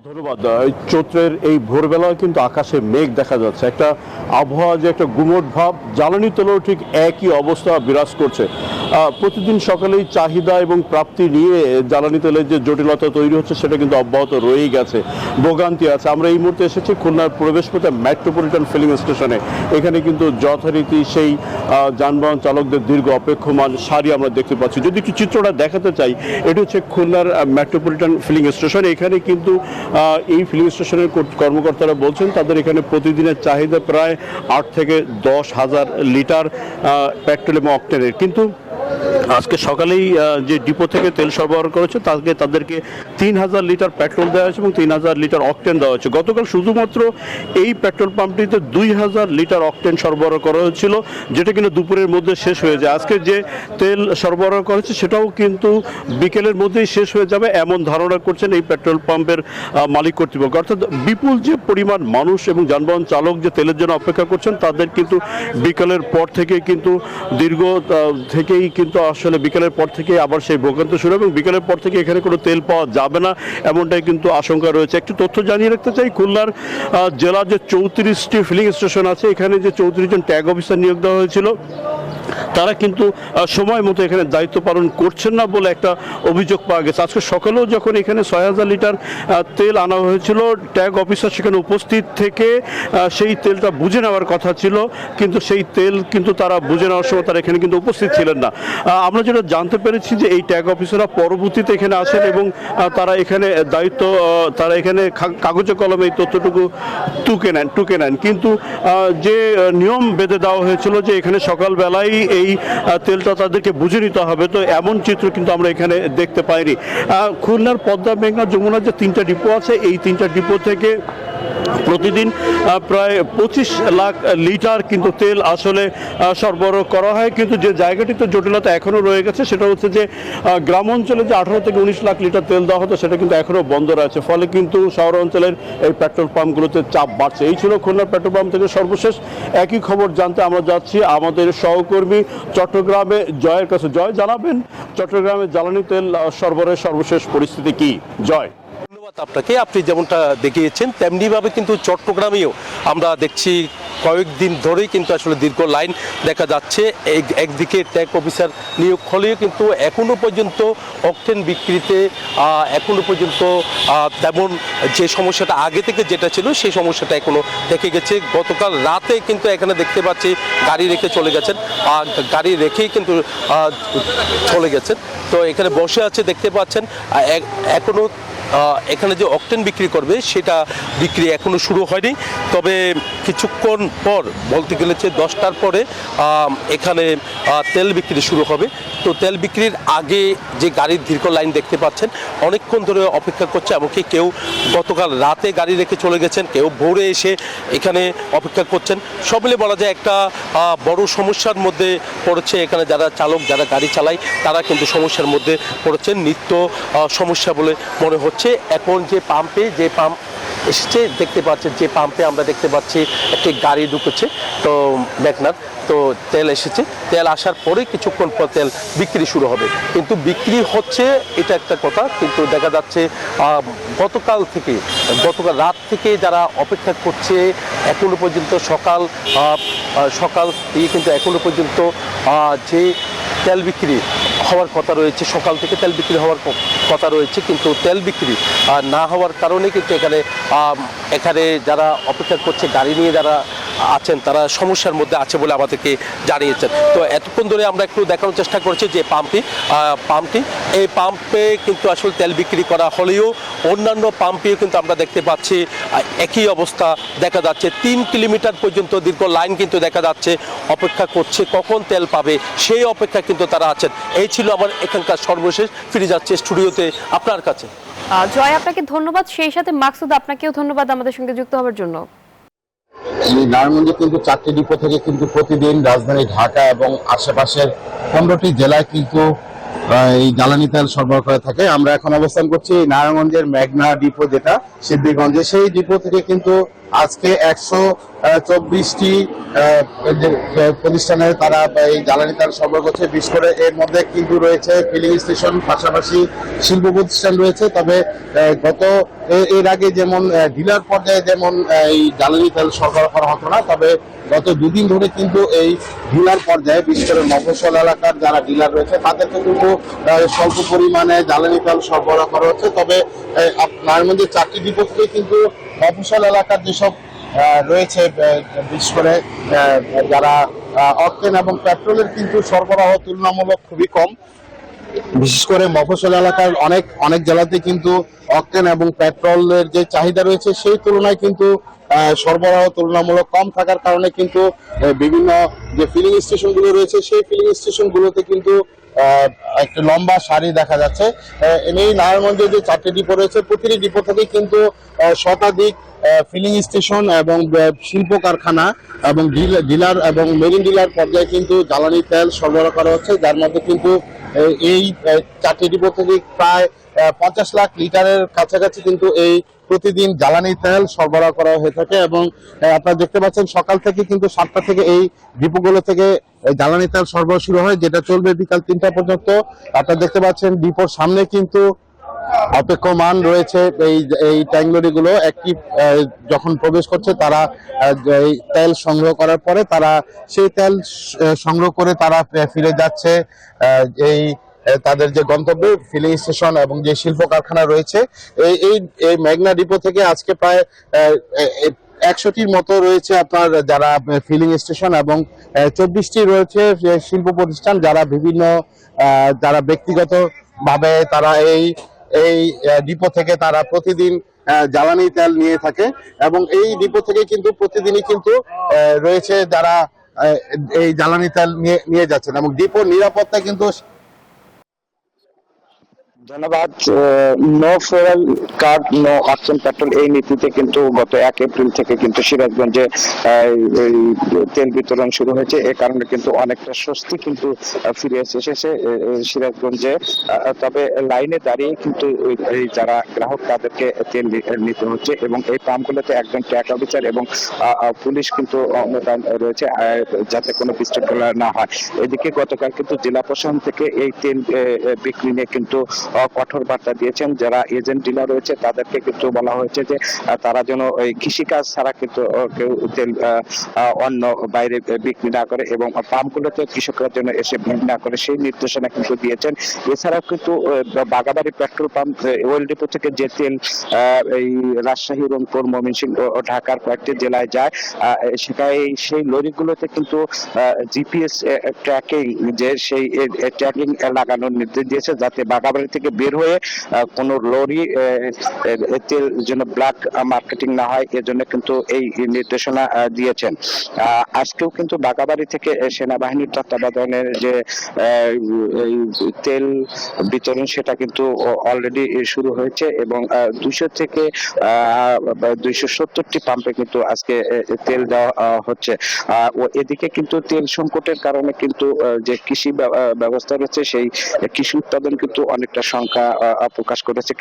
ধন্যবাদ। চৈত্রের এই ভোরবেলায় কিন্তু আকাশে মেঘ দেখা যাচ্ছে, একটা আবহাওয়া যে একটা গুমোট ভাব, জ্বালানি তেলেও ঠিক একই অবস্থা বিরাজ করছে। প্রতিদিন সকালেই চাহিদা এবং প্রাপ্তি নিয়ে জ্বালানি তেলের যে জটিলতা তৈরি হচ্ছে সেটা কিন্তু অব্যাহত রয়েই গেছে, ভোগান্তি আছে। আমরা এই মুহূর্তে এসেছি খুলনার প্রবেশপথে মেট্রোপলিটন ফিলিং স্টেশনে। এখানে কিন্তু যথারীতি সেই যানবাহন চালকদের দীর্ঘ অপেক্ষমান সারি আমরা দেখতে পাচ্ছি। যদি একটু চিত্রটা দেখাতে চাই, এটি হচ্ছে খুলনার মেট্রোপলিটন ফিলিং স্টেশন। এখানে কিন্তু এই ফিলিং স্টেশনের কর্মকর্তারা বলছেন তাদের এখানে প্রতিদিনের চাহিদা প্রায় 8 থেকে 10 হাজার লিটার পেট্রোল এবং অকটেনের। কিন্তু আজকে সকালেই যে ডিপো থেকে তেল সরবরাহ করেছে তাদেরকে 3000 লিটার পেট্রোল দেওয়া হয়েছে এবং 3000 লিটার অকটেন দেওয়া হয়েছে। গতকাল শুধুমাত্র এই পেট্রোল পাম্পটিতে 2000 লিটার অকটেন সরবরাহ করা হয়েছিল, যেটা কিন্তু দুপুরের মধ্যে শেষ হয়ে যায়। আজকে যে তেল সরবরাহ করেছে সেটাও কিন্তু বিকেলের মধ্যেই শেষ হয়ে যাবে এমন ধারণা করছেন এই পেট্রোল পাম্পের মালিক কর্তৃপক্ষ। অর্থাৎ বিপুল যে পরিমাণ মানুষ এবং যানবাহন চালক যে তেলের জন্য অপেক্ষা করছেন তাদের কিন্তু বিকেলের পর থেকে কিন্তু আসলে বিকেলের পর থেকে আবার সেই ভোগান্তি শুরু, এবং বিকেলের পর থেকে এখানে কোনো তেল পাওয়া যাবে না এমনটাই কিন্তু আশঙ্কা রয়েছে। একটু তথ্য জানিয়ে রাখতে চাই, খুলনার জেলার যে 34টি ফিলিং স্টেশন আছে, এখানে যে 34 জন ট্যাগ অফিসার নিয়োগ দেওয়া হয়েছিল তারা কিন্তু সময় মতো এখানে দায়িত্ব পালন করছেন না বলে একটা অভিযোগ পাওয়া গেছে। আজকে সকালেও যখন এখানে 6000 লিটার তেল আনা হয়েছিল, ট্যাগ অফিসার সেখানে উপস্থিত থেকে সেই তেলটা বুঝে নেওয়ার কথা ছিল, কিন্তু সেই তেল কিন্তু তারা বুঝে নেওয়ার সময় তারা এখানে কিন্তু উপস্থিত ছিলেন না। আমরা যেটা জানতে পেরেছি যে এই ট্যাগ অফিসাররা পরবর্তীতে এখানে আসেন এবং তারা এখানে তারা এখানে কাগজে কলমে এই তথ্যটুকু টুকে নেন। কিন্তু যে নিয়ম বেঁধে দেওয়া হয়েছিল যে এখানে সকালবেলায় এই তেলটা তাদেরকে বুঝে নিতে হবে, তো এমন চিত্র কিন্তু আমরা এখানে দেখতে পাইনি। খুলনার পদ্মা, মেঘনা, যমুনার যে 3টা ডিপো আছে, এই 3টা ডিপো থেকে প্রতিদিন প্রায় 25 লাখ লিটার কিন্তু তেল আসলে সরবরাহ করা হয়। কিন্তু যে জায়গাটিতে জটিলতা এখনও রয়ে গেছে সেটা হচ্ছে যে গ্রাম অঞ্চলে যে 18 থেকে 19 লাখ লিটার তেল দেওয়া হতো সেটা কিন্তু এখনও বন্ধ রয়েছে, ফলে কিন্তু শহর অঞ্চলের এই পেট্রোল পাম্পগুলোতে চাপ বাড়ছে। এই ছিল খুলনার পেট্রোল পাম্প থেকে সর্বশেষ। একই খবর জানতে আমরা যাচ্ছি আমাদের সহকর্মী চট্টগ্রামে জয়ের কাছে। জয়, জানাবেন চট্টগ্রামে জ্বালানি তেল সরবরাহের সর্বশেষ পরিস্থিতি কি? জয়, ধন্যবাদ আপনাকে। আপনি যেমনটা দেখিয়েছেন তেমনিভাবে কিন্তু চট্টগ্রামেও আমরা দেখছি কয়েকদিন ধরেই কিন্তু আসলে দীর্ঘ লাইন দেখা যাচ্ছে। একদিকে ট্যাগ অফিসার নিয়োগ হলেও কিন্তু এখনো পর্যন্ত অকটেন বিক্রিতে এখনো পর্যন্ত তেমন যে সমস্যাটা আগে থেকে যেটা ছিল সেই সমস্যাটা এখনো থেকে গেছে। গতকাল রাতে কিন্তু এখানে দেখতে পাচ্ছি গাড়ি রেখে চলে গেছেন, গাড়ি রেখেই কিন্তু চলে গেছেন। তো এখানে বসে আছে দেখতে পাচ্ছেন। এখনো এখানে যে অকটেন বিক্রি করবে সেটা বিক্রি এখনো শুরু হয়নি, তবে কিছুক্ষণ পর, বলতে গেলে যে 10টার পরে এখানে তেল বিক্রি শুরু হবে। তো তেল বিক্রির আগে যে গাড়ির দীর্ঘ লাইন দেখতে পাচ্ছেন, অনেকক্ষণ ধরে অপেক্ষা করছে। এমনকি কেউ গতকাল রাতে গাড়ি রেখে চলে গেছেন, কেউ ভোরে এসে এখানে অপেক্ষা করছেন। সব মিলে বলা যায় একটা বড় সমস্যার মধ্যে পড়েছে এখানে যারা চালক, যারা গাড়ি চালায় তারা কিন্তু সমস্যার মধ্যে পড়েছেন, নিত্য সমস্যা বলে মনে হচ্ছে। এখন যে পাম্প এসেছে দেখতে পাচ্ছেন, যে পাম্পে আমরা দেখতে পাচ্ছি একটি গাড়ি ঢুকেছে, তো মেঘনার তো তেল এসেছে। তেল আসার পরে কিছুক্ষণ পর তেল বিক্রি শুরু হবে। কিন্তু বিক্রি হচ্ছে এটা একটা কথা, কিন্তু দেখা যাচ্ছে গতকাল রাত থেকে যারা অপেক্ষা করছে এখনো পর্যন্ত সকাল থেকে কিন্তু এখনো পর্যন্ত যে তেল বিক্রি হওয়ার কথা রয়েছে, সকাল থেকে তেল বিক্রি হওয়ার কথা রয়েছে, কিন্তু তেল বিক্রি না হওয়ার কারণে কিন্তু এখানে যারা অপেক্ষা করছে, গাড়ি নিয়ে যারা আছেন তারা সমস্যার মধ্যে আছে বলে আমাদেরকে জানিয়েছেন। তো এতক্ষণ ধরে আমরা একটু দেখানোর চেষ্টা করছি যে এই পাম্পে কিন্তু আসলে তেল বিক্রি করা হলেও অন্যান্য পাম্পেও কিন্তু আমরা দেখতে পাচ্ছি একই অবস্থা দেখা যাচ্ছে। 3 কিলোমিটার পর্যন্ত দীর্ঘ লাইন কিন্তু দেখা যাচ্ছে, অপেক্ষা করছে কখন তেল পাবে সেই অপেক্ষা কিন্তু তারা আছেন। এই ছিল আমার এখানকার সর্বশেষ। ফিরে যাচ্ছে স্টুডিওতে আপনার কাছে। জয়, আপনাকে ধন্যবাদ। সেই সাথে মাকসুদ, আপনাকেও ধন্যবাদ আমাদের সঙ্গে যুক্ত হওয়ার জন্য। এই নারায়ণগঞ্জে কিন্তু 4টি ডিপো থেকে কিন্তু প্রতিদিন রাজধানী ঢাকা এবং আশেপাশের 15টি জেলায় কিন্তু এই জ্বালানি তেল সরবরাহ করে থাকে। আমরা এখন অবস্থান করছি নারায়ণগঞ্জের মেঘনা ডিপো, যেটা সিদ্ধিরগঞ্জে। সেই ডিপো থেকে কিন্তু আজকে 124টি প্রতিষ্ঠানে তারা এই জ্বালানি তেল সরবরাহ করছে। বিশেষ করে এর মধ্যে কিন্তু রয়েছে ফিলিং স্টেশন, পাশাপাশি শিল্প প্রতিষ্ঠান রয়েছে। তবে এর আগে যেমন ডিলার পর্যায়ে যেমন এই জ্বালানি তেল সরবরাহ করা হতো না, তবে গত দুদিন ধরে কিন্তু এই ডিলার পর্যায়ে বিশেষ করে মফস্বল এলাকার যারা ডিলার রয়েছে তাদেরকে কিন্তু স্বল্প পরিমাণে জ্বালানি তেল সরবরাহ করা হচ্ছে। তবে নারায়ণগঞ্জের 4টি ডিপো থেকে কিন্তু মফস্বল এলাকার যেসব রয়েছে বিশেষ করে যারা অকটেন এবং পেট্রোলের কিন্তু সরবরাহ তুলনামূলক খুবই কম। বিশেষ করে মফস্বল এলাকার অনেক জেলাতে কিন্তু অকটেন এবং পেট্রোলের যে চাহিদা রয়েছে সেই তুলনায় কিন্তু সরবরাহ তুলনামূলক কম থাকার কারণে কিন্তু বিভিন্ন যে ফিলিং স্টেশন গুলো রয়েছে সেই ফিলিং স্টেশন গুলোতে কিন্তু একটা লম্বা সারি দেখা যাচ্ছে। এই নারায়ণগঞ্জে যে 4টি ডিপো রয়েছে প্রতিটি ডিপো থেকে কিন্তু শতাধিক ফিলিং স্টেশন এবং শিল্প কারখানা এবং ডিলার এবং মেরিন ডিলার পর্যায়ে কিন্তু জ্বালানি তেল সরবরাহ করা হচ্ছে, যার মধ্যে কিন্তু এই 4টি ডিপো থেকে প্রায় 50 লাখ লিটারের কাছাকাছি কিন্তু এই প্রতিদিন জ্বালানি তেল সরবরাহ করা হয়ে থাকে। এবং আপনারা দেখতে পাচ্ছেন সকাল থেকে কিন্তু 7টা থেকে এই ডিপোগুলো থেকে জ্বালানি তেল সরবরাহ শুরু হয়, যেটা চলবে বিকাল 3টা পর্যন্ত। আপনারা দেখতে পাচ্ছেন ডিপোর সামনে কিন্তু অপেক্ষমান রয়েছে এই ট্যাঙ্ক লরিগুলো। একটি যখন প্রবেশ করছে তারা এই তেল সংগ্রহ করার পরে তারা সেই তেল সংগ্রহ করে তারা ফিরে যাচ্ছে এই তাদের যে গন্তব্যে ফিলিং স্টেশন এবং যে শিল্প কারখানা রয়েছে। এই মেঘনা ডিপো থেকে আজকে প্রায় 100টির মতো রয়েছে আপনার যারা ফিলিং স্টেশন এবং 24টি রয়েছে শিল্প প্রতিষ্ঠান যারা যারা ব্যক্তিগত ভাবে তারা এই ডিপো থেকে তারা প্রতিদিন জ্বালানি তেল নিয়ে থাকে। এবং এই ডিপো থেকে কিন্তু প্রতিদিনই কিন্তু রয়েছে যারা এই জ্বালানি তেল নিয়ে যাচ্ছেন এবং ডিপোর নিরাপত্তা কিন্তু ধন্যবাদ। No fuel card no octane petrol এই নীতিতে কিন্তু গত 1 এপ্রিল থেকে কিন্তু সিরাজগঞ্জে এই তেল বিতরণ শুরু হয়েছে। এ কারণে কিন্তু অনেকটা স্বস্তি কিন্তু ফিরে এসেছে সিরাজগঞ্জে। তবে লাইনে দাঁড়িয়ে কিন্তু এই যারা গ্রাহক তাদেরকে তেল নিতে হচ্ছে এবং এই পাম্পগুলোতে একজন ট্র্যাক অফিসার এবং পুলিশ কিন্তু মোতায়েন রয়েছে যাতে কোনো বিশৃঙ্খলা না হয়। এদিকে গতকাল কিন্তু জেলা প্রশাসন থেকে এই তেল বিক্রি নিয়ে কিন্তু কঠোর বার্তা দিয়েছেন। যারা এজেন্ট ডিলার রয়েছে তাদেরকে কিন্তু বলা হয়েছে যে তারা যেন ওই কৃষিকাজ ছাড়া কিন্তু কেউ তেল অন্য বাইরে বিক্রি না করে এবং পাম্পগুলোতে কৃষকরা যেন এসে ভিড় না করে সেই নির্দেশনা কিন্তু দিয়েছেন। এছাড়াও কিন্তু Bagabari petrol pump well depot থেকে যে তেল এই রাজশাহী, রংপুর, ময়মনসিংহ ও ঢাকার কয়েকটি জেলায় যায় সেখানে সেই লরিগুলোতে কিন্তু জিপিএস ট্র্যাকিং যে সেই ট্র্যাকিং লাগানোর নির্দেশ দিয়েছে যাতে বাগাবাড়ি থেকে বের হয়ে কোন লরি তেল যেন ব্ল্যাক মার্কেটিং না হয় এজন্য কিন্তু এই নির্দেশনা দিয়েছেন। আজকেও কিন্তু বাগাবাড়ি থেকে সেনাবাহিনীর তত্ত্বাবধানের যে তেল বিতরণ সেটা কিন্তু অলরেডি শুরু হয়েছে এবং 200 থেকে 270টি পাম্পে কিন্তু আজকে তেল দেওয়া হচ্ছে। এদিকে কিন্তু তেল সংকটের কারণে কিন্তু যে কৃষি ব্যবস্থা রয়েছে সেই কৃষি উৎপাদন কিন্তু অনেকটা সংখ্যা প্রকাশ করেছে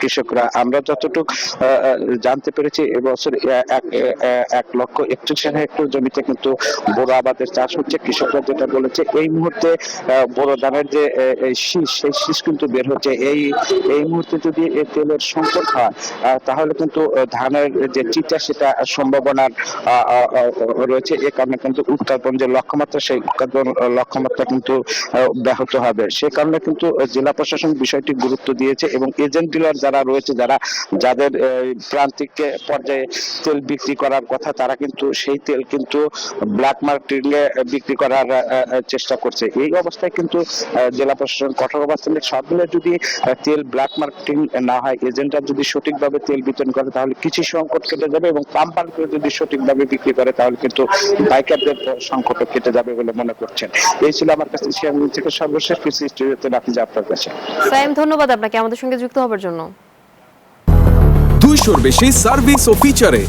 কৃষকরা। আমরা যতটুকু জানতে পেরেছি এবছর 1,31,000 হেক্টর জমিতে কিন্তু বোরো আবাদের চাষ হচ্ছে। কৃষকরা যেটা বলেছে এই মুহূর্তে বোরো ধানের যে শীষ সেই শীষ কিন্তু বের হচ্ছে। এই মুহূর্তে যদি তেলের সংকট হয় তাহলে কিন্তু ধানের যে চিটা সেটা সম্ভাবনার রয়েছে। এ কারণে কিন্তু উৎপাদন যে লক্ষ্যমাত্রা সেই উৎপাদন লক্ষ্যমাত্রা কিন্তু ব্যাহত হবে। সে কারণে কিন্তু জেলা প্রশাসন বিষয়টি গুরুত্ব দিয়েছে এবং এজেন্ট ডিলার যারা রয়েছে যাদের প্রান্তিক পর্যায়ে তেল বিক্রি করার কথা তারা কিন্তু সেই তেল কিন্তু ব্ল্যাক মার্কেটিং এ বিক্রি করার চেষ্টা করছে। এই অবস্থায় কিন্তু জেলা প্রশাসন কঠোর অবস্থান সব মিলে যদি তেল ব্ল্যাক মার্কেটিং না হয় এজেন্টরা যদি সঠিকভাবে তেল বিতরণ করে তাহলে কিছু সংকট কেটে যাবে এবং পাম্পারগুলো যদি সঠিকভাবে বিক্রি করে তাহলে কিন্তু বাইকারদের সংকটও কেটে যাবে বলে মনে করছেন। এই ছিল আমার কাছে সিএমএন থেকে সর্বশেষ কৃষি স্টুডিওতে রাখি যে আপনার কাছে। সাইম, ধন্যবাদ আপনাকে আমাদের সঙ্গে যুক্ত হওয়ার জন্য। 200-র বেশি সার্ভিস ও ফিচারে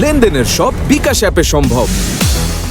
লেনদেনের সব বিকাশ অ্যাপে সম্ভব।